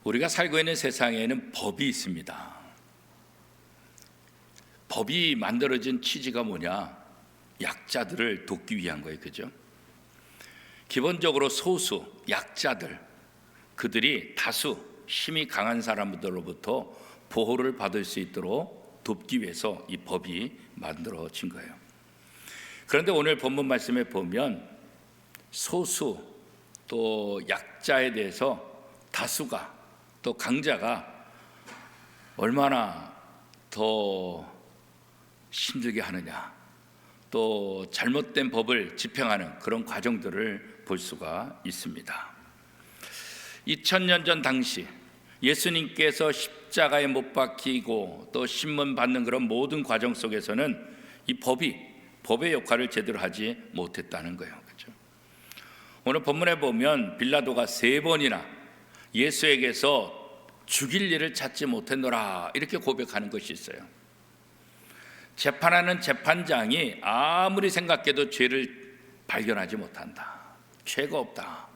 우리가 살고 있는 세상에는 법이 있습니다. 법이 만들어진 취지가 뭐냐? 약자들을 돕기 위한 거예요. 그죠? 기본적으로 소수, 약자들, 그들이 다수, 힘이 강한 사람들로부터 보호를 받을 수 있도록 돕기 위해서 이 법이 만들어진 거예요. 그런데 오늘 본문 말씀에 보면 소수 또 약자에 대해서 다수가 또 강자가 얼마나 더 힘들게 하느냐, 또 잘못된 법을 집행하는 그런 과정들을 볼 수가 있습니다. 2000년 전 당시 예수님께서 십자가에 못 박히고 또 신문 받는 그런 모든 과정 속에서는 이 법의 역할을 제대로 하지 못했다는 거예요. 그렇죠? 오늘 본문에 보면 빌라도가 3번이나 예수에게서 죽일 일을 찾지 못했노라 이렇게 고백하는 것이 있어요. 재판하는 재판장이 아무리 생각해도 죄를 발견하지 못한다, 죄가 없다.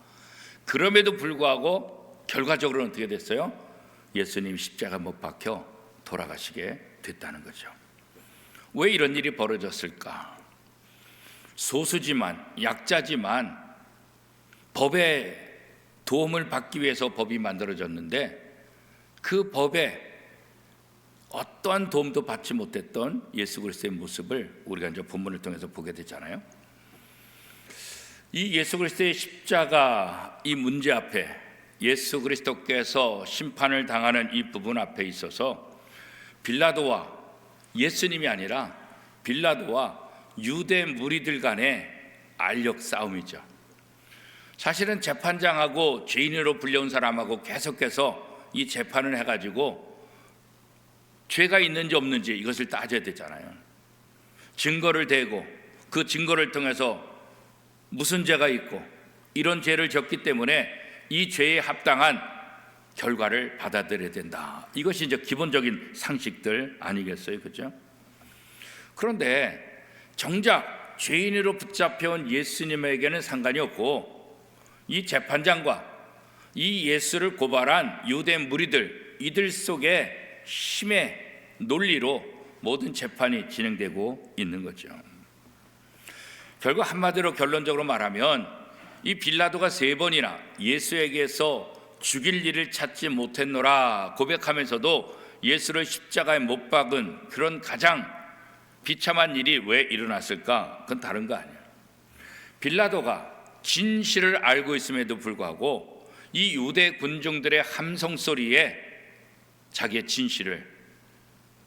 그럼에도 불구하고 결과적으로는 어떻게 됐어요? 예수님이 십자가 못 박혀 돌아가시게 됐다는 거죠. 왜 이런 일이 벌어졌을까? 소수지만, 약자지만 법의 도움을 받기 위해서 법이 만들어졌는데 그 법에 어떠한 도움도 받지 못했던 예수 그리스도의 모습을 우리가 이제 본문을 통해서 보게 되잖아요. 이 예수 그리스도의 십자가 이 문제 앞에 예수 그리스도께서 심판을 당하는 이 부분 앞에 있어서 빌라도와 예수님이 아니라 빌라도와 유대 무리들 간의 알력 싸움이죠. 사실은 재판장하고 죄인으로 불려온 사람하고 계속해서 이 재판을 해가지고 죄가 있는지 없는지 이것을 따져야 되잖아요. 증거를 대고 그 증거를 통해서 무슨 죄가 있고 이런 죄를 졌기 때문에 이 죄에 합당한 결과를 받아들여야 된다. 이것이 이제 기본적인 상식들 아니겠어요, 그렇죠? 그런데 정작 죄인으로 붙잡혀온 예수님에게는 상관이 없고 이 재판장과 이 예수를 고발한 유대 무리들 이들 속에 힘의 논리로 모든 재판이 진행되고 있는 거죠. 결국 한마디로 결론적으로 말하면 이 빌라도가 3번이나 예수에게서 죽일 일을 찾지 못했노라 고백하면서도 예수를 십자가에 못 박은 그런 가장 비참한 일이 왜 일어났을까? 그건 다른 거 아니에요. 빌라도가 진실을 알고 있음에도 불구하고 이 유대 군중들의 함성 소리에 자기의 진실을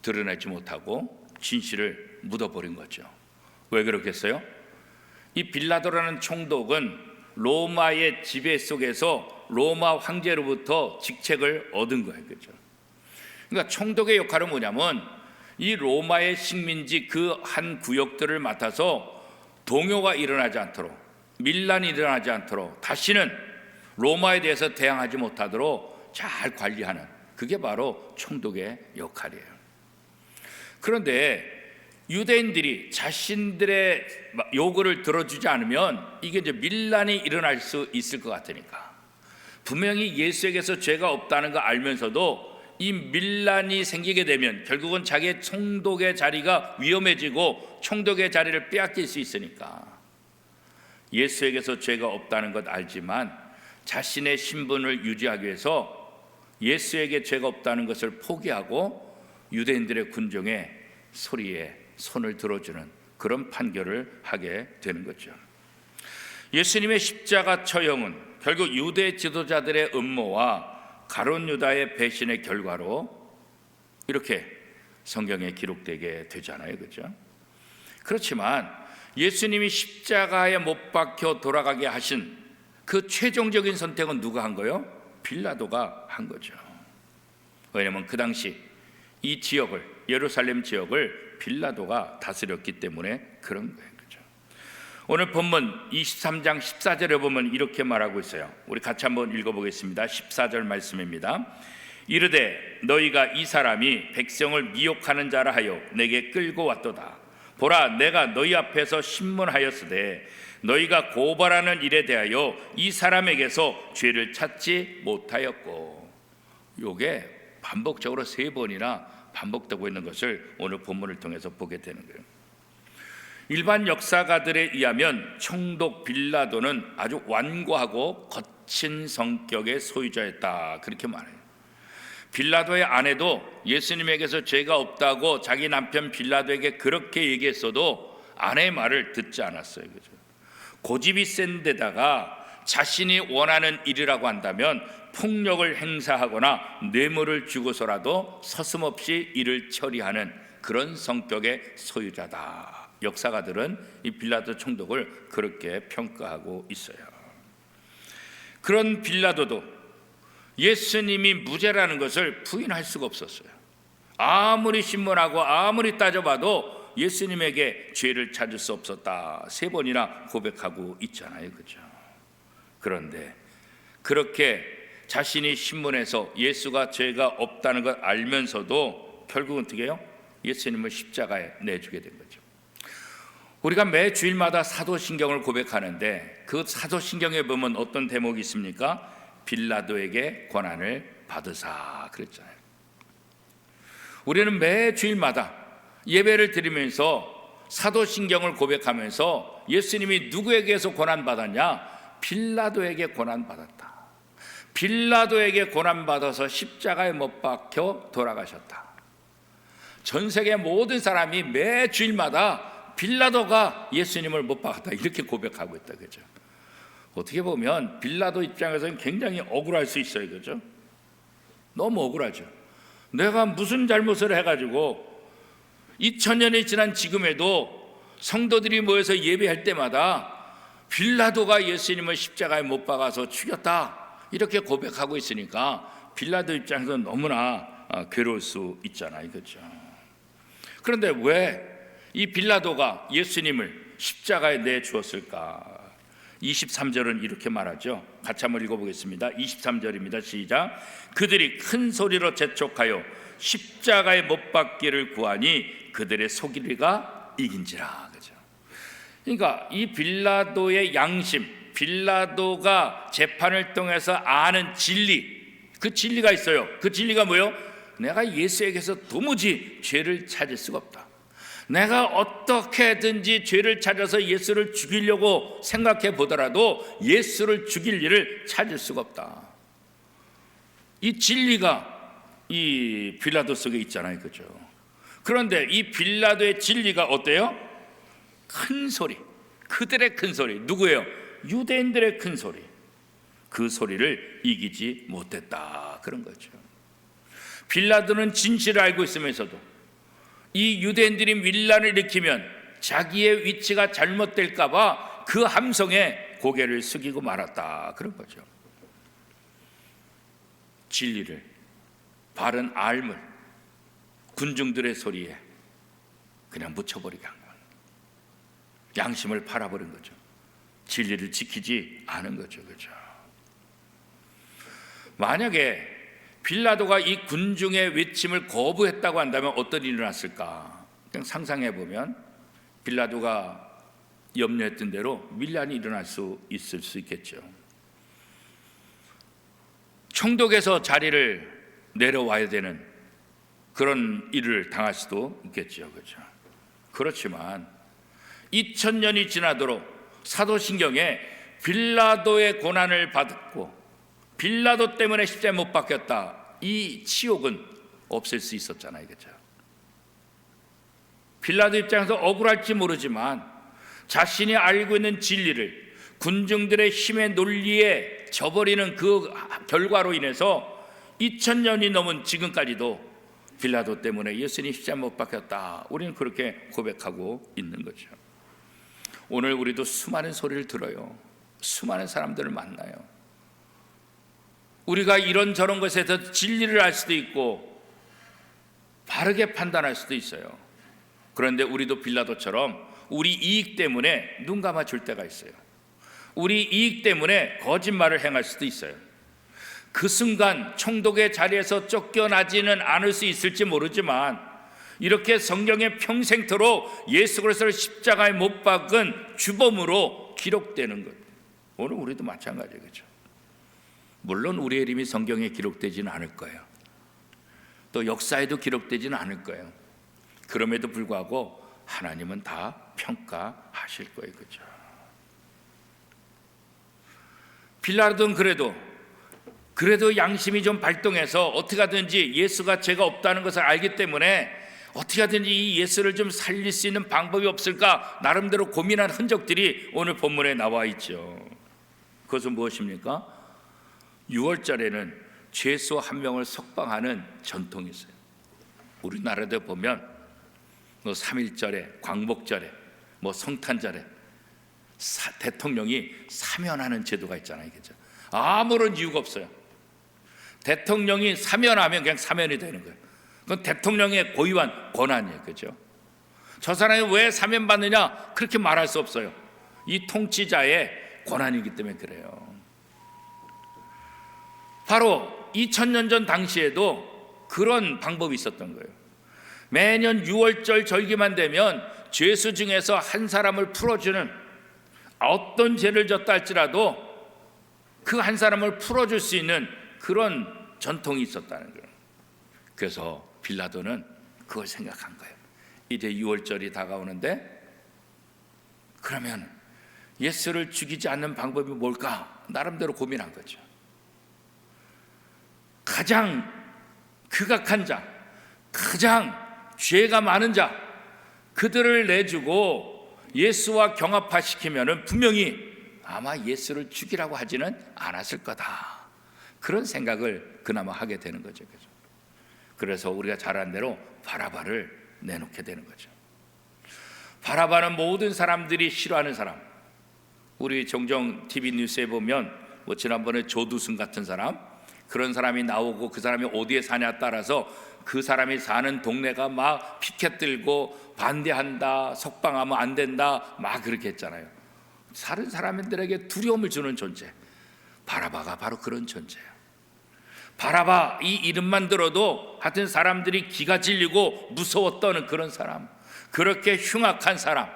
드러내지 못하고 진실을 묻어버린 거죠. 왜 그렇겠어요? 이 빌라도라는 총독은 로마의 지배 속에서 로마 황제로부터 직책을 얻은 거예요. 그렇죠? 그러니까 총독의 역할은 뭐냐면 이 로마의 식민지 그 한 구역들을 맡아서 동요가 일어나지 않도록, 밀란이 일어나지 않도록, 다시는 로마에 대해서 대항하지 못하도록 잘 관리하는, 그게 바로 총독의 역할이에요. 그런데 유대인들이 자신들의 요구를 들어주지 않으면 이게 이제 밀란이 일어날 수 있을 것 같으니까, 분명히 예수에게서 죄가 없다는 거 알면서도 이 밀란이 생기게 되면 결국은 자기의 총독의 자리가 위험해지고 총독의 자리를 빼앗길 수 있으니까 예수에게서 죄가 없다는 것 알지만 자신의 신분을 유지하기 위해서 예수에게 죄가 없다는 것을 포기하고 유대인들의 군중의 소리에 손을 들어주는 그런 판결을 하게 되는 거죠. 예수님의 십자가 처형은 결국 유대 지도자들의 음모와 가룟 유다의 배신의 결과로 이렇게 성경에 기록되게 되잖아요, 그렇죠? 그렇지만 예수님이 십자가에 못 박혀 돌아가게 하신 그 최종적인 선택은 누가 한 거예요? 빌라도가 한 거죠. 왜냐하면 그 당시 이 지역을, 예루살렘 지역을 빌라도가 다스렸기 때문에 그런 거예요. 그렇죠? 오늘 본문 23장 14절에 보면 이렇게 말하고 있어요. 우리 같이 한번 읽어보겠습니다. 14절 말씀입니다. 이르되 너희가 이 사람이 백성을 미혹하는 자라 하여 내게 끌고 왔도다. 보라, 내가 너희 앞에서 신문하였으되 너희가 고발하는 일에 대하여 이 사람에게서 죄를 찾지 못하였고. 요게 반복적으로 3번이나 반복되고 있는 것을 오늘 본문을 통해서 보게 되는 거예요. 일반 역사가들에 의하면 총독 빌라도는 아주 완고하고 거친 성격의 소유자였다, 그렇게 말해요. 빌라도의 아내도 예수님에게서 죄가 없다고 자기 남편 빌라도에게 그렇게 얘기했어도 아내의 말을 듣지 않았어요. 그죠? 고집이 센 데다가 자신이 원하는 일이라고 한다면 폭력을 행사하거나 뇌물을 주고서라도 서슴없이 일을 처리하는 그런 성격의 소유자다. 역사가들은 이 빌라도 총독을 그렇게 평가하고 있어요. 그런 빌라도도 예수님이 무죄라는 것을 부인할 수가 없었어요. 아무리 신문하고 아무리 따져봐도 예수님에게 죄를 찾을 수 없었다, 3번이나 고백하고 있잖아요. 그렇죠? 그런데 그렇게 자신이 신문에서 예수가 죄가 없다는 걸 알면서도 결국은 어떻게 해요? 예수님을 십자가에 내주게 된 거죠. 우리가 매 주일마다 사도신경을 고백하는데 그 사도신경에 보면 어떤 대목이 있습니까? 빌라도에게 고난을 받으사 그랬잖아요. 우리는 매 주일마다 예배를 드리면서 사도신경을 고백하면서 예수님이 누구에게서 고난받았냐? 빌라도에게 고난받았다. 빌라도에게 고난받아서 십자가에 못 박혀 돌아가셨다. 전 세계 모든 사람이 매 주일마다 빌라도가 예수님을 못 박았다, 이렇게 고백하고 있다. 그죠? 어떻게 보면 빌라도 입장에서는 굉장히 억울할 수 있어요. 그죠? 너무 억울하죠. 내가 무슨 잘못을 해가지고 2000년이 지난 지금에도 성도들이 모여서 예배할 때마다 빌라도가 예수님을 십자가에 못 박아서 죽였다, 이렇게 고백하고 있으니까 빌라도 입장에서 너무나 괴로울 수 있잖아요. 그렇죠? 그런데 왜 이 빌라도가 예수님을 십자가에 내주었을까? 23절은 이렇게 말하죠. 같이 한번 읽어보겠습니다. 23절입니다. 시작. 그들이 큰 소리로 재촉하여 십자가에 못 박기를 구하니 그들의 속이리가 이긴지라. 그죠? 그러니까 이 빌라도의 양심, 빌라도가 재판을 통해서 아는 진리, 그 진리가 있어요. 그 진리가 뭐예요? 내가 예수에게서 도무지 죄를 찾을 수가 없다. 내가 어떻게든지 죄를 찾아서 예수를 죽이려고 생각해 보더라도 예수를 죽일 일을 찾을 수가 없다. 이 진리가 이 빌라도 속에 있잖아요. 그죠? 그런데 이 빌라도의 진리가 어때요? 큰 소리, 그들의 큰 소리, 누구예요? 유대인들의 큰 소리, 그 소리를 이기지 못했다, 그런 거죠. 빌라도는 진실을 알고 있으면서도 이 유대인들이 밀란을 일으키면 자기의 위치가 잘못될까 봐 그 함성에 고개를 숙이고 말았다, 그런 거죠. 진리를, 바른 알물 군중들의 소리에 그냥 묻혀버리게 한 거예요. 양심을 팔아버린 거죠. 진리를 지키지 않은 거죠. 그렇죠? 만약에 빌라도가 이 군중의 외침을 거부했다고 한다면 어떤 일이 일어났을까? 그냥 상상해 보면 빌라도가 염려했던 대로 밀란이 일어날 수 있을 수 있겠죠. 총독에서 자리를 내려와야 되는 그런 일을 당할 수도 있겠죠. 그렇죠? 그렇지만 2000년이 지나도록 사도신경에 빌라도의 고난을 받고 빌라도 때문에 십자가에 못 박혔다, 이 치욕은 없을 수 있었잖아요. 그렇죠? 빌라도 입장에서 억울할지 모르지만 자신이 알고 있는 진리를 군중들의 힘의 논리에 져버리는 그 결과로 인해서 2000년이 넘은 지금까지도 빌라도 때문에 예수님 십자가에 못 박혔다, 우리는 그렇게 고백하고 있는 거죠. 오늘 우리도 수많은 소리를 들어요. 수많은 사람들을 만나요. 우리가 이런저런 것에서 진리를 알 수도 있고 바르게 판단할 수도 있어요. 그런데 우리도 빌라도처럼 우리 이익 때문에 눈 감아줄 때가 있어요. 우리 이익 때문에 거짓말을 행할 수도 있어요. 그 순간 총독의 자리에서 쫓겨나지는 않을 수 있을지 모르지만 이렇게 성경에 평생토록 예수 그리스도를 십자가에 못 박은 주범으로 기록되는 것, 오늘 우리도 마찬가지죠. 물론 우리의 이름이 성경에 기록되지는 않을 거예요. 또 역사에도 기록되지는 않을 거예요. 그럼에도 불구하고 하나님은 다 평가하실 거예요. 그죠? 빌라도는 그래도 양심이 좀 발동해서 어떻게 하든지 예수가 죄가 없다는 것을 알기 때문에 어떻게 하든지 이 예수를 좀 살릴 수 있는 방법이 없을까 나름대로 고민한 흔적들이 오늘 본문에 나와 있죠. 그것은 무엇입니까? 6월절에는 죄수 한 명을 석방하는 전통이 있어요. 우리나라도 보면 3.1절에, 광복절에, 성탄절에 대통령이 사면하는 제도가 있잖아요. 그죠? 아무런 이유가 없어요. 대통령이 사면하면 그냥 사면이 되는 거예요. 그건 대통령의 고유한 권한이에요. 그죠? 저 사람이 왜 사면받느냐? 그렇게 말할 수 없어요. 이 통치자의 권한이기 때문에 그래요. 바로 2000년 전 당시에도 그런 방법이 있었던 거예요. 매년 6월절 절기만 되면 죄수 중에서 한 사람을 풀어주는, 어떤 죄를 졌다 할지라도 그 한 사람을 풀어줄 수 있는 그런 전통이 있었다는 거예요. 그래서 빌라도는 그걸 생각한 거예요. 이제 6월절이 다가오는데 그러면 예수를 죽이지 않는 방법이 뭘까? 나름대로 고민한 거죠. 가장 극악한 자, 가장 죄가 많은 자, 그들을 내주고 예수와 경합화시키면 분명히 아마 예수를 죽이라고 하지는 않았을 거다. 그런 생각을 그나마 하게 되는 거죠. 그래서 우리가 잘 아는 대로 바라바를 내놓게 되는 거죠. 바라바는 모든 사람들이 싫어하는 사람. 우리 종종 TV 뉴스에 보면 지난번에 조두순 같은 사람, 그런 사람이 나오고 그 사람이 어디에 사냐에 따라서 그 사람이 사는 동네가 막 피켓 들고 반대한다, 석방하면 안 된다, 막 그렇게 했잖아요. 다른 사람들에게 두려움을 주는 존재, 바라바가 바로 그런 존재예요. 바라바 이 이름만 들어도 하여튼 사람들이 기가 질리고 무서워 떠는 그런 사람, 그렇게 흉악한 사람.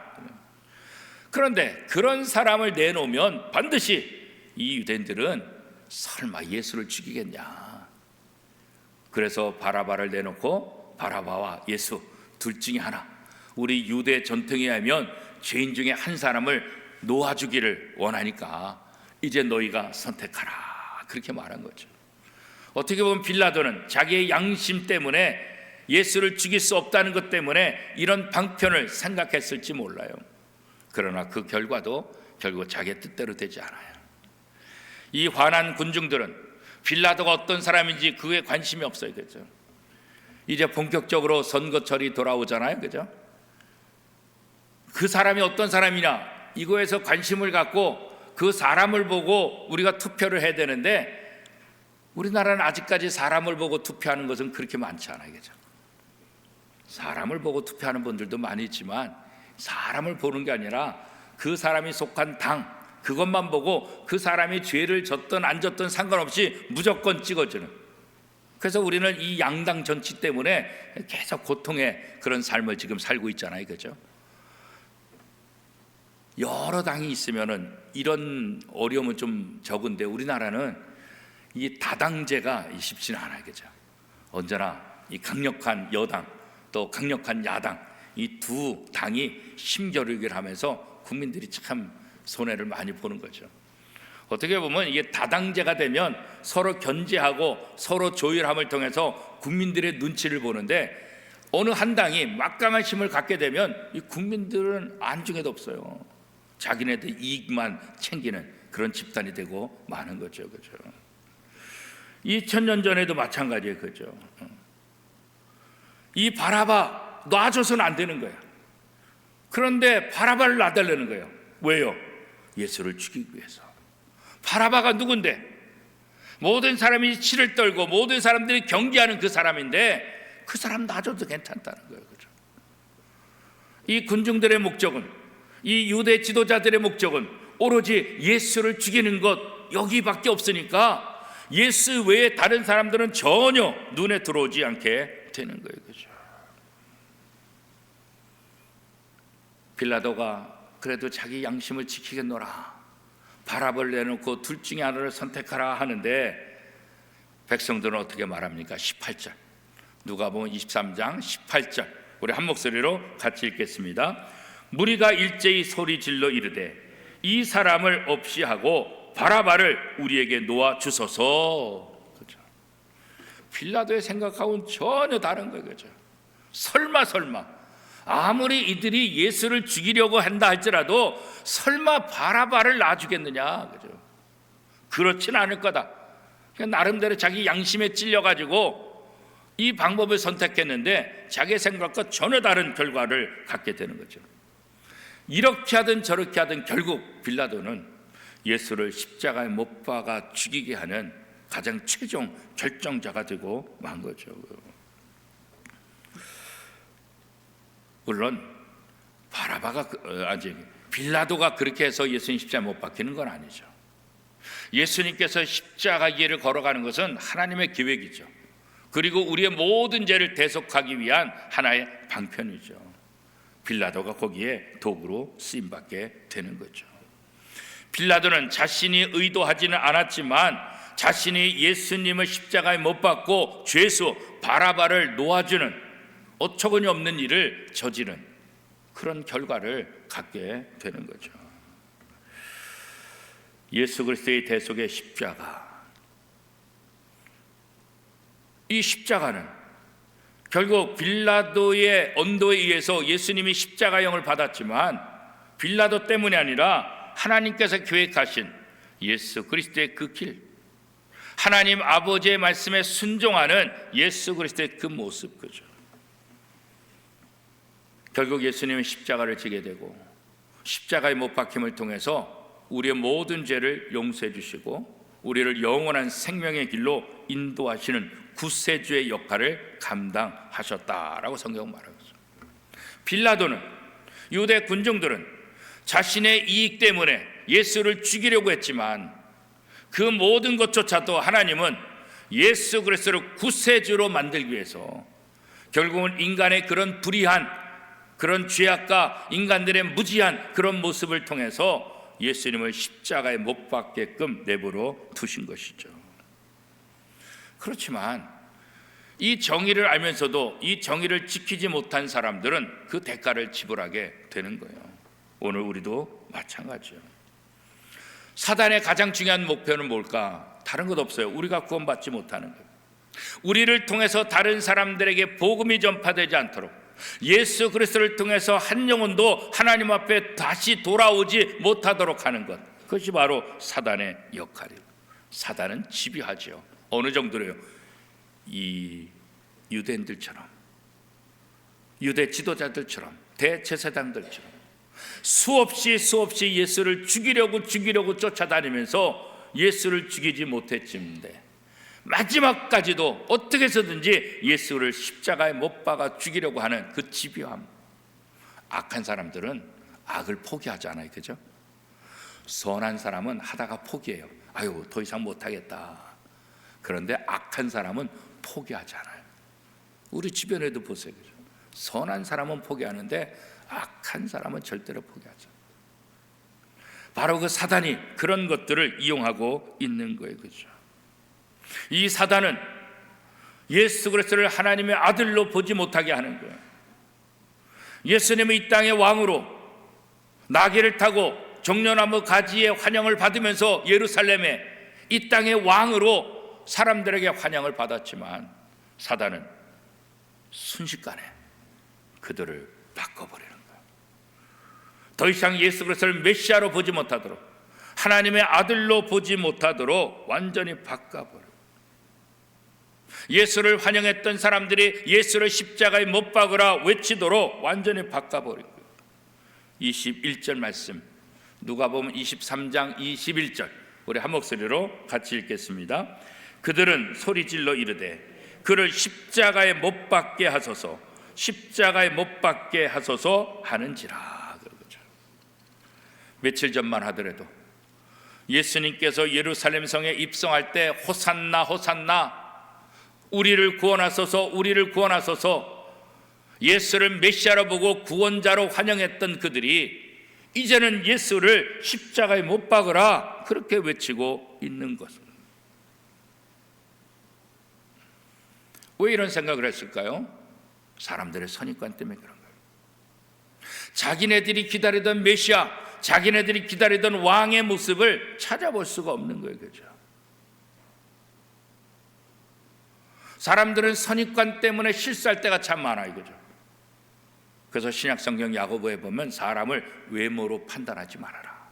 그런데 그런 사람을 내놓으면 반드시 이 유대인들은 설마 예수를 죽이겠냐. 그래서 바라바를 내놓고 바라바와 예수 둘 중에 하나, 우리 유대 전통에 의하면 죄인 중에 한 사람을 놓아주기를 원하니까 이제 너희가 선택하라, 그렇게 말한 거죠. 어떻게 보면 빌라도는 자기의 양심 때문에 예수를 죽일 수 없다는 것 때문에 이런 방편을 생각했을지 몰라요. 그러나 그 결과도 결국 자기의 뜻대로 되지 않아요. 이 화난 군중들은 빌라도가 어떤 사람인지 그에 관심이 없어요. 그죠? 이제 본격적으로 선거철이 돌아오잖아요. 그죠? 그 사람이 어떤 사람이냐, 이거에서 관심을 갖고 그 사람을 보고 우리가 투표를 해야 되는데, 우리나라는 아직까지 사람을 보고 투표하는 것은 그렇게 많지 않아요. 그죠? 사람을 보고 투표하는 분들도 많이 있지만 사람을 보는 게 아니라 그 사람이 속한 당, 그것만 보고 그 사람이 죄를 졌든 안 졌든 상관없이 무조건 찍어주는. 그래서 우리는 이 양당 정치 때문에 계속 고통의 그런 삶을 지금 살고 있잖아요. 그죠? 여러 당이 있으면은 이런 어려움은 좀 적은데 우리나라는 이 다당제가 쉽지는 않아요. 그죠? 언제나 이 강력한 여당 또 강력한 야당, 이 두 당이 힘겨루기를 하면서 국민들이 참 손해를 많이 보는 거죠. 어떻게 보면 이게 다당제가 되면 서로 견제하고 서로 조율함을 통해서 국민들의 눈치를 보는데, 어느 한 당이 막강한 힘을 갖게 되면 이 국민들은 안중에도 없어요. 자기네들 이익만 챙기는 그런 집단이 되고 마는 거죠. 그죠? 2000년 전에도 마찬가지예요. 그죠? 이 바라바 놔줘서는 안 되는 거예요. 그런데 바라바를 놔달라는 거예요. 왜요? 예수를 죽이기 위해서. 바라바가 누군데? 모든 사람이 치를 떨고 모든 사람들이 경계하는 그 사람인데 그 사람 놔줘도 괜찮다는 거예요. 그죠? 이 군중들의 목적은, 이 유대 지도자들의 목적은 오로지 예수를 죽이는 것, 여기밖에 없으니까 예수 외에 다른 사람들은 전혀 눈에 들어오지 않게 되는 거예요. 그죠? 빌라도가 그래도 자기 양심을 지키겠노라, 바라볼 내놓고 둘 중에 하나를 선택하라 하는데 백성들은 어떻게 말합니까? 18절, 누가복음 23장 18절, 우리 한 목소리로 같이 읽겠습니다. 무리가 일제히 소리 질러 이르되 이 사람을 없이 하고 바라바를 우리에게 놓아 주소서. 그죠? 빌라도의 생각하고는 전혀 다른 거예요. 그죠? 설마 아무리 이들이 예수를 죽이려고 한다 할지라도 설마 바라바를 놔주겠느냐. 그죠? 그렇진 않을 거다. 그러니까 나름대로 자기 양심에 찔려가지고 이 방법을 선택했는데 자기 생각과 전혀 다른 결과를 갖게 되는 거죠. 이렇게 하든 저렇게 하든 결국 빌라도는 예수를 십자가에 못 박아 죽이게 하는 가장 최종 결정자가 되고 만 거죠. 물론 빌라도가 그렇게 해서 예수님 십자가에 못 박히는 건 아니죠. 예수님께서 십자가 길을 걸어가는 것은 하나님의 계획이죠. 그리고 우리의 모든 죄를 대속하기 위한 하나의 방편이죠. 빌라도가 거기에 도구로 쓰임받게 되는 거죠. 빌라도는 자신이 의도하지는 않았지만 자신이 예수님을 십자가에 못 박고 죄수 바라바를 놓아주는 어처구니 없는 일을 저지른 그런 결과를 갖게 되는 거죠. 예수 그리스도의 대속의 십자가, 이 십자가는 결국 빌라도의 언도에 의해서 예수님이 십자가형을 받았지만 빌라도 때문이 아니라 하나님께서 계획하신 예수 그리스도의 그 길, 하나님 아버지의 말씀에 순종하는 예수 그리스도의 그 모습, 그죠? 결국 예수님은 십자가를 지게 되고 십자가의 못 박힘을 통해서 우리의 모든 죄를 용서해 주시고 우리를 영원한 생명의 길로 인도하시는 구세주의 역할을 감당하셨다라고 성경은 말하고 있습니다. 빌라도는, 유대 군중들은 자신의 이익 때문에 예수를 죽이려고 했지만 그 모든 것조차도 하나님은 예수 그리스도를 구세주로 만들기 위해서 결국은 인간의 그런 불의한 그런 죄악과 인간들의 무지한 그런 모습을 통해서 예수님을 십자가에 못 박게끔 내버려 두신 것이죠. 그렇지만 이 정의를 알면서도 이 정의를 지키지 못한 사람들은 그 대가를 지불하게 되는 거예요. 오늘 우리도 마찬가지예요. 사단의 가장 중요한 목표는 뭘까? 다른 것 없어요. 우리가 구원받지 못하는 거예요. 우리를 통해서 다른 사람들에게 복음이 전파되지 않도록, 예수 그리스도를 통해서 한 영혼도 하나님 앞에 다시 돌아오지 못하도록 하는 것, 그것이 바로 사단의 역할이에요. 사단은 집요하죠. 어느 정도로요? 이 유대인들처럼, 유대 지도자들처럼, 대제사장들처럼 수없이 예수를 죽이려고 쫓아다니면서 예수를 죽이지 못했지만데 마지막까지도 어떻게 해서든지 예수를 십자가에 못 박아 죽이려고 하는 그 집요함. 악한 사람들은 악을 포기하지 않아요. 그죠? 선한 사람은 하다가 포기해요. 아유, 더 이상 못하겠다. 그런데 악한 사람은 포기하지 않아요. 우리 주변에도 보세요. 그죠? 선한 사람은 포기하는데 악한 사람은 절대로 포기하지 않아요. 바로 그 사단이 그런 것들을 이용하고 있는 거예요. 그죠? 이 사단은 예수 그리스도를 하나님의 아들로 보지 못하게 하는 거예요. 예수님은 이 땅의 왕으로 나귀를 타고 종려나무 가지에 환영을 받으면서 예루살렘에 이 땅의 왕으로 사람들에게 환영을 받았지만 사단은 순식간에 그들을 바꿔버리는 거예요. 더 이상 예수 그리스도를 메시아로 보지 못하도록, 하나님의 아들로 보지 못하도록 완전히 바꿔버려요. 예수를 환영했던 사람들이 예수를 십자가에 못 박으라 외치도록 완전히 바꿔버리고, 21절 말씀 누가복음 23장 21절 우리 한 목소리로 같이 읽겠습니다. 그들은 소리질러 이르되 그를 십자가에 못 박게 하소서, 십자가에 못 박게 하소서 하는지라. 그러죠. 며칠 전만 하더라도 예수님께서 예루살렘 성에 입성할 때 호산나 호산나, 우리를 구원하소서, 우리를 구원하소서, 예수를 메시아로 보고 구원자로 환영했던 그들이 이제는 예수를 십자가에 못 박으라 그렇게 외치고 있는 것은. 왜 이런 생각을 했을까요? 사람들의 선입관 때문에 그런 거예요. 자기네들이 기다리던 메시아, 자기네들이 기다리던 왕의 모습을 찾아볼 수가 없는 거예요. 그죠? 사람들은 선입관 때문에 실수할 때가 참 많아요. 그죠? 그래서 신약성경 야고보에 보면 사람을 외모로 판단하지 말아라.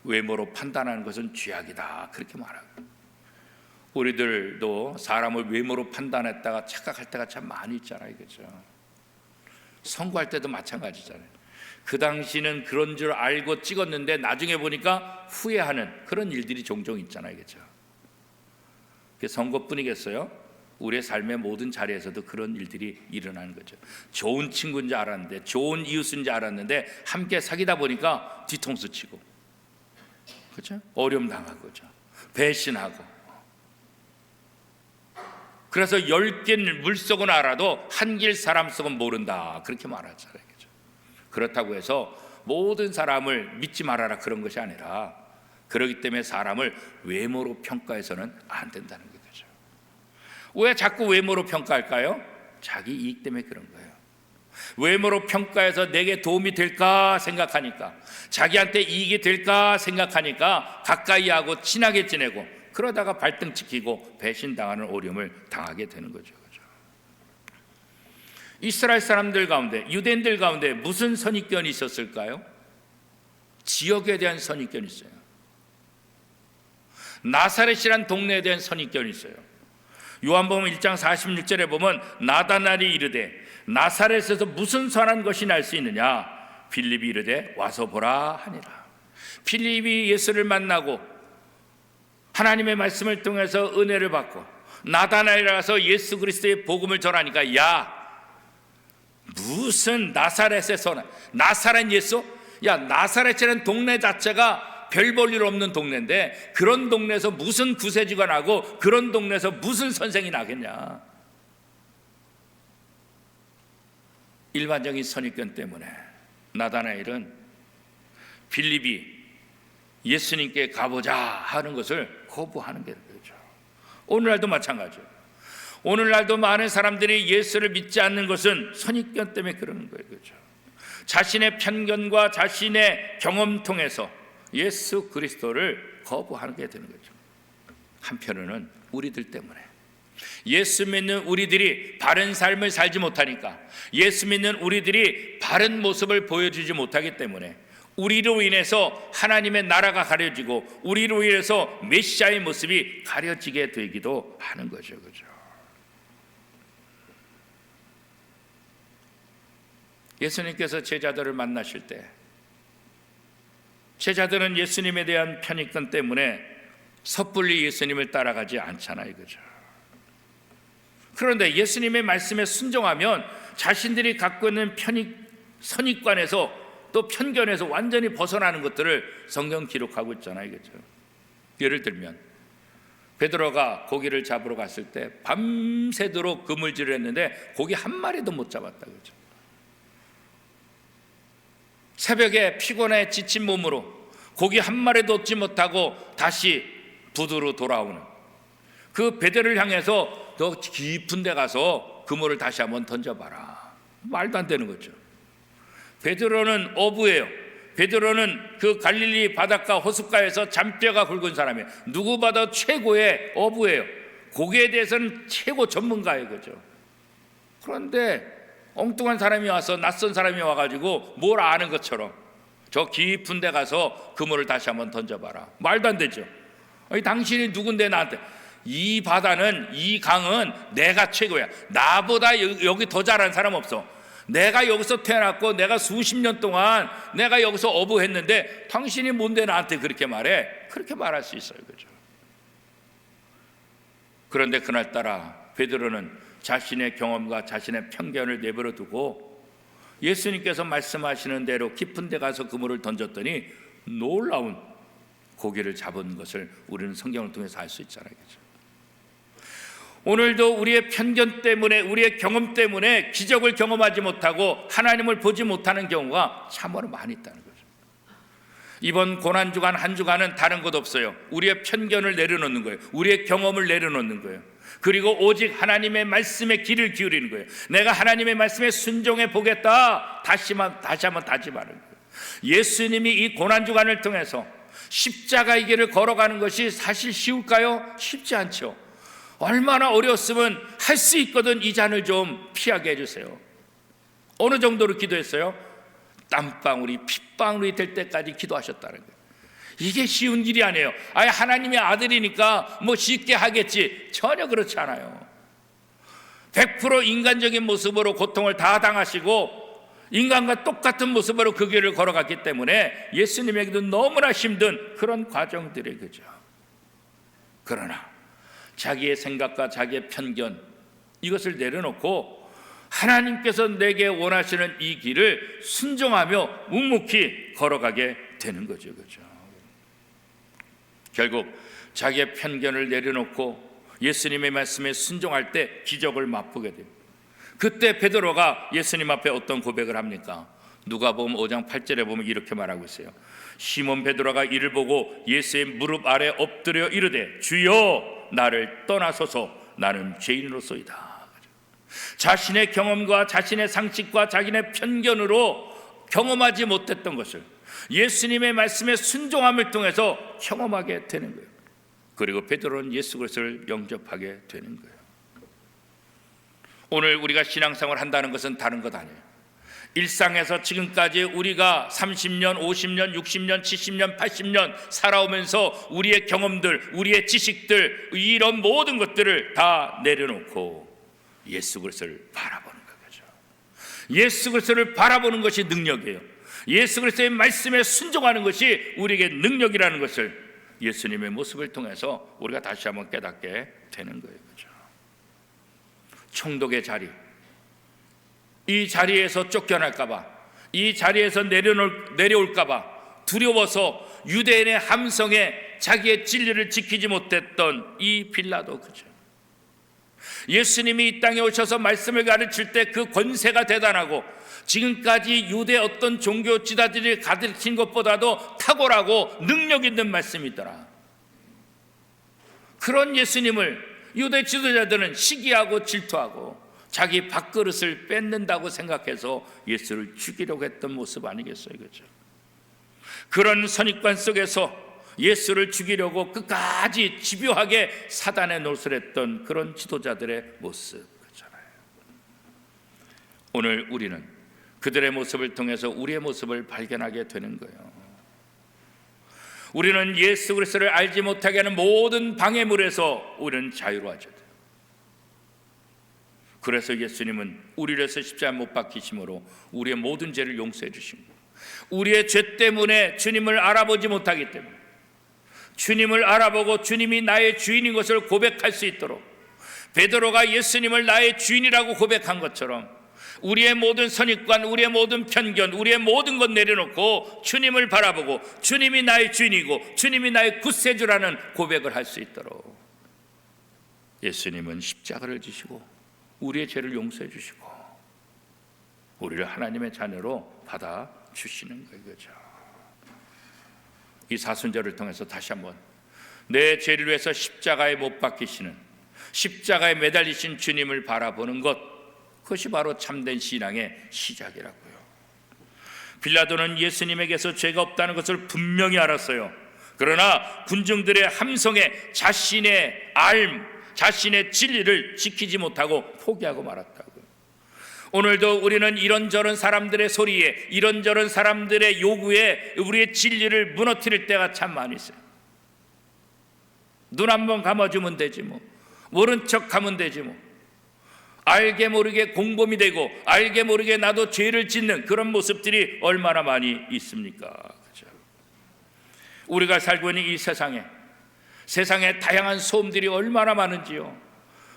외모로 판단하는 것은 죄악이다. 그렇게 말하고. 우리들도 사람을 외모로 판단했다가 착각할 때가 참 많이 있잖아요. 그죠? 선거할 때도 마찬가지잖아요. 그 당시는 그런 줄 알고 찍었는데 나중에 보니까 후회하는 그런 일들이 종종 있잖아요. 그죠? 그게 선거뿐이겠어요? 우리의 삶의 모든 자리에서도 그런 일들이 일어나는 거죠. 좋은 친구인 줄 알았는데, 좋은 이웃인 줄 알았는데 함께 사귀다 보니까 뒤통수 치고, 그렇죠? 어려움 당하고, 그렇죠? 배신하고. 그래서 10길 물속은 알아도 한 길 사람 속은 모른다, 그렇게 말하잖아요. 그렇죠? 그렇다고 해서 모든 사람을 믿지 말아라 그런 것이 아니라, 그렇기 때문에 사람을 외모로 평가해서는 안 된다는 거죠. 왜 자꾸 외모로 평가할까요? 자기 이익 때문에 그런 거예요. 외모로 평가해서 내게 도움이 될까 생각하니까, 자기한테 이익이 될까 생각하니까 가까이 하고 친하게 지내고, 그러다가 발등찍히고 배신당하는 어려움을 당하게 되는 거죠. 이스라엘 사람들 가운데, 유대인들 가운데 무슨 선입견이 있었을까요? 지역에 대한 선입견이 있어요. 나사렛이란 동네에 대한 선입견이 있어요. 요한복음 1장 46절에 보면 나다나엘이 이르되 나사렛에서 무슨 선한 것이 날 수 있느냐? 빌립이 이르되 와서 보라 하니라. 빌립이 예수를 만나고 하나님의 말씀을 통해서 은혜를 받고 나다나엘에 가서 예수 그리스도의 복음을 전하니까, 야, 무슨 나사렛에서 나사렛 예수? 야, 나사렛이라는 동네 자체가 별 볼 일 없는 동네인데 그런 동네에서 무슨 구세주가 나고 그런 동네에서 무슨 선생이 나겠냐. 일반적인 선입견 때문에 나다나엘은 빌립이 예수님께 가보자 하는 것을 거부하는 게 되죠. 오늘날도 마찬가지예요. 오늘날도 많은 사람들이 예수를 믿지 않는 것은 선입견 때문에 그러는 거예요. 그렇죠? 자신의 편견과 자신의 경험 통해서 예수 그리스도를 거부하는 게 되는 거죠. 한편으로는 우리들 때문에, 예수 믿는 우리들이 바른 삶을 살지 못하니까, 예수 믿는 우리들이 바른 모습을 보여주지 못하기 때문에 우리로 인해서 하나님의 나라가 가려지고 우리로 인해서 메시아의 모습이 가려지게 되기도 하는 거죠. 그죠? 예수님께서 제자들을 만나실 때 제자들은 예수님에 대한 편견 때문에 섣불리 예수님을 따라가지 않잖아요. 그죠? 그런데 예수님의 말씀에 순종하면 자신들이 갖고 있는 선입관에서 또 편견에서 완전히 벗어나는 것들을 성경 기록하고 있잖아요. 그죠? 예를 들면 베드로가 고기를 잡으러 갔을 때 밤새도록 그물질을 했는데 고기 한 마리도 못 잡았다. 그죠? 새벽에 피곤해 지친 몸으로 고기 한 마리도 얻지 못하고 다시 부두로 돌아오는 그 베드로를 향해서 너 깊은 데 가서 그물을 다시 한번 던져봐라. 말도 안 되는 거죠. 베드로는 어부예요. 베드로는 그 갈릴리 바닷가 호숫가에서 잔뼈가 굵은 사람이에요. 누구보다 최고의 어부예요. 고기에 대해서는 최고 전문가예요. 그죠? 그런데 엉뚱한 사람이 와서, 낯선 사람이 와가지고 뭘 아는 것처럼 저 깊은 데 가서 그물을 다시 한번 던져봐라. 말도 안 되죠. 아니, 당신이 누군데 나한테. 이 바다는, 이 강은 내가 최고야. 나보다 여기 더 잘하는 사람 없어. 내가 여기서 태어났고 내가 수십 년 동안 내가 여기서 어부했는데 당신이 뭔데 나한테 그렇게 말해? 그렇게 말할 수 있어요. 그죠? 그런데 그날따라 베드로는 자신의 경험과 자신의 편견을 내버려 두고 예수님께서 말씀하시는 대로 깊은 데 가서 그물을 던졌더니 놀라운 고기를 잡은 것을 우리는 성경을 통해서 알 수 있잖아요. 그죠? 오늘도 우리의 편견 때문에, 우리의 경험 때문에 기적을 경험하지 못하고 하나님을 보지 못하는 경우가 참으로 많이 있다는 거죠. 이번 고난주간 한 주간은 다른 것 없어요. 우리의 편견을 내려놓는 거예요. 우리의 경험을 내려놓는 거예요. 그리고 오직 하나님의 말씀에 귀를 기울이는 거예요. 내가 하나님의 말씀에 순종해 보겠다. 다시 한번 다짐하는 거예요. 예수님이 이 고난주간을 통해서 십자가의 길을 걸어가는 것이 사실 쉬울까요? 쉽지 않죠. 얼마나 어려웠으면 할 수 있거든 이 잔을 좀 피하게 해주세요. 어느 정도로 기도했어요? 땀방울이 핏방울이 될 때까지 기도하셨다는 거예요. 이게 쉬운 일이 아니에요. 아예 하나님의 아들이니까 뭐 쉽게 하겠지. 전혀 그렇지 않아요. 100% 인간적인 모습으로 고통을 다 당하시고 인간과 똑같은 모습으로 그 길을 걸어갔기 때문에 예수님에게도 너무나 힘든 그런 과정들이 그죠. 그러나 자기의 생각과 자기의 편견 이것을 내려놓고 하나님께서 내게 원하시는 이 길을 순종하며 묵묵히 걸어가게 되는 거죠. 그죠. 결국 자기의 편견을 내려놓고 예수님의 말씀에 순종할 때 기적을 맛보게 돼요. 그때 베드로가 예수님 앞에 어떤 고백을 합니까? 누가복음 5장 8절에 보면 이렇게 말하고 있어요. 시몬 베드로가 이를 보고 예수의 무릎 아래 엎드려 이르되 주여 나를 떠나소서 나는 죄인으로소이다. 자신의 경험과 자신의 상식과 자기네 편견으로 경험하지 못했던 것을 예수님의 말씀에 순종함을 통해서 경험하게 되는 거예요. 그리고 베드로는 예수 그리스도를 영접하게 되는 거예요. 오늘 우리가 신앙생활을 한다는 것은 다른 것 아니에요. 일상에서 지금까지 우리가 30년, 50년, 60년, 70년, 80년 살아오면서 우리의 경험들, 우리의 지식들 이런 모든 것들을 다 내려놓고 예수 그리스도를 바라보는 거죠. 예수 그리스도를 바라보는 것이 능력이에요. 예수 그리스도의 말씀에 순종하는 것이 우리에게 능력이라는 것을 예수님의 모습을 통해서 우리가 다시 한번 깨닫게 되는 거예요. 그죠? 총독의 자리, 이 자리에서 쫓겨날까 봐, 이 자리에서 내려올까 봐 두려워서 유대인의 함성에 자기의 진리를 지키지 못했던 이 빌라도 그죠. 예수님이 이 땅에 오셔서 말씀을 가르칠 때 그 권세가 대단하고 지금까지 유대 어떤 종교 지도자들이 가르친 것보다도 탁월하고 능력 있는 말씀이더라. 그런 예수님을 유대 지도자들은 시기하고 질투하고 자기 밥그릇을 뺏는다고 생각해서 예수를 죽이려고 했던 모습 아니겠어요? 그렇죠? 그런 선입관 속에서 예수를 죽이려고 끝까지 집요하게 사단의 노릇을 했던 그런 지도자들의 모습 그렇잖아요. 오늘 우리는 그들의 모습을 통해서 우리의 모습을 발견하게 되는 거예요. 우리는 예수 그리스도를 알지 못하게 하는 모든 방해물에서 우리는 자유로워져야 돼요. 그래서 예수님은 우리를 위해서 십자가에 못 박히심으로 우리의 모든 죄를 용서해 주신 거예요. 우리의 죄 때문에 주님을 알아보지 못하기 때문에 주님을 알아보고 주님이 나의 주인인 것을 고백할 수 있도록 베드로가 예수님을 나의 주인이라고 고백한 것처럼 우리의 모든 선입관, 우리의 모든 편견, 우리의 모든 것 내려놓고 주님을 바라보고 주님이 나의 주인이고 주님이 나의 구세주라는 고백을 할 수 있도록 예수님은 십자가를 지시고 우리의 죄를 용서해 주시고 우리를 하나님의 자녀로 받아주시는 거죠. 이 사순절을 통해서 다시 한번 내 죄를 위해서 십자가에 못 박히시는 십자가에 매달리신 주님을 바라보는 것, 그것이 바로 참된 신앙의 시작이라고요. 빌라도는 예수님에게서 죄가 없다는 것을 분명히 알았어요. 그러나 군중들의 함성에 자신의 알, 자신의 진리를 지키지 못하고 포기하고 말았다고요. 오늘도 우리는 이런저런 사람들의 소리에, 이런저런 사람들의 요구에 우리의 진리를 무너뜨릴 때가 참 많이 있어요. 눈 한번 감아주면 되지 뭐, 모른 척하면 되지 뭐, 알게 모르게 공범이 되고 알게 모르게 나도 죄를 짓는 그런 모습들이 얼마나 많이 있습니까? 그렇죠? 우리가 살고 있는 이 세상에 다양한 소음들이 얼마나 많은지요.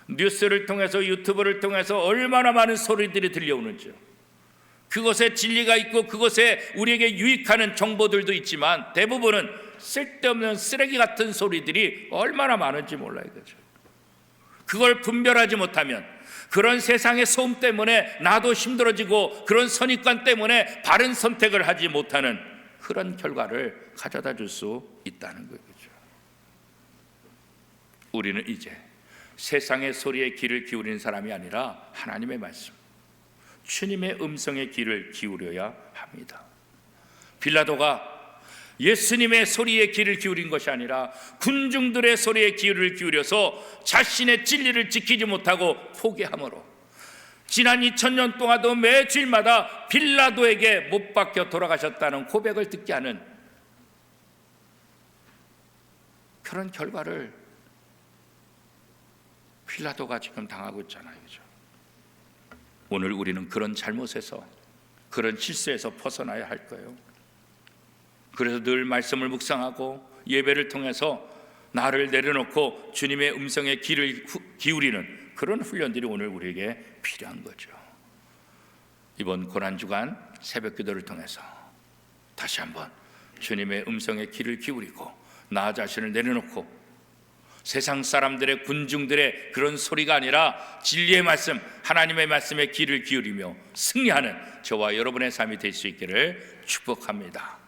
뉴스를 통해서 유튜브를 통해서 얼마나 많은 소리들이 들려오는지요. 그것에 진리가 있고 그것에 우리에게 유익하는 정보들도 있지만 대부분은 쓸데없는 쓰레기 같은 소리들이 얼마나 많은지 몰라요. 그렇죠? 그걸 분별하지 못하면 그런 세상의 소음 때문에 나도 힘들어지고 그런 선입관 때문에 바른 선택을 하지 못하는 그런 결과를 가져다 줄 수 있다는 거죠. 우리는 이제 세상의 소리에 귀를 기울이는 사람이 아니라 하나님의 말씀, 주님의 음성에 귀를 기울여야 합니다. 빌라도가 예수님의 소리에 귀를 기울인 것이 아니라 군중들의 소리에 귀를 기울여서 자신의 진리를 지키지 못하고 포기함으로 지난 2000년 동안도 매 주일마다 빌라도에게 못 박혀 돌아가셨다는 고백을 듣게 하는 그런 결과를 빌라도가 지금 당하고 있잖아요. 그죠? 오늘 우리는 그런 잘못에서, 그런 실수에서 벗어나야 할 거예요. 그래서 늘 말씀을 묵상하고 예배를 통해서 나를 내려놓고 주님의 음성에 귀를 기울이는 그런 훈련들이 오늘 우리에게 필요한 거죠. 이번 고난주간 새벽기도를 통해서 다시 한번 주님의 음성에 귀를 기울이고 나 자신을 내려놓고 세상 사람들의, 군중들의 그런 소리가 아니라 진리의 말씀, 하나님의 말씀에 귀를 기울이며 승리하는 저와 여러분의 삶이 될 수 있기를 축복합니다.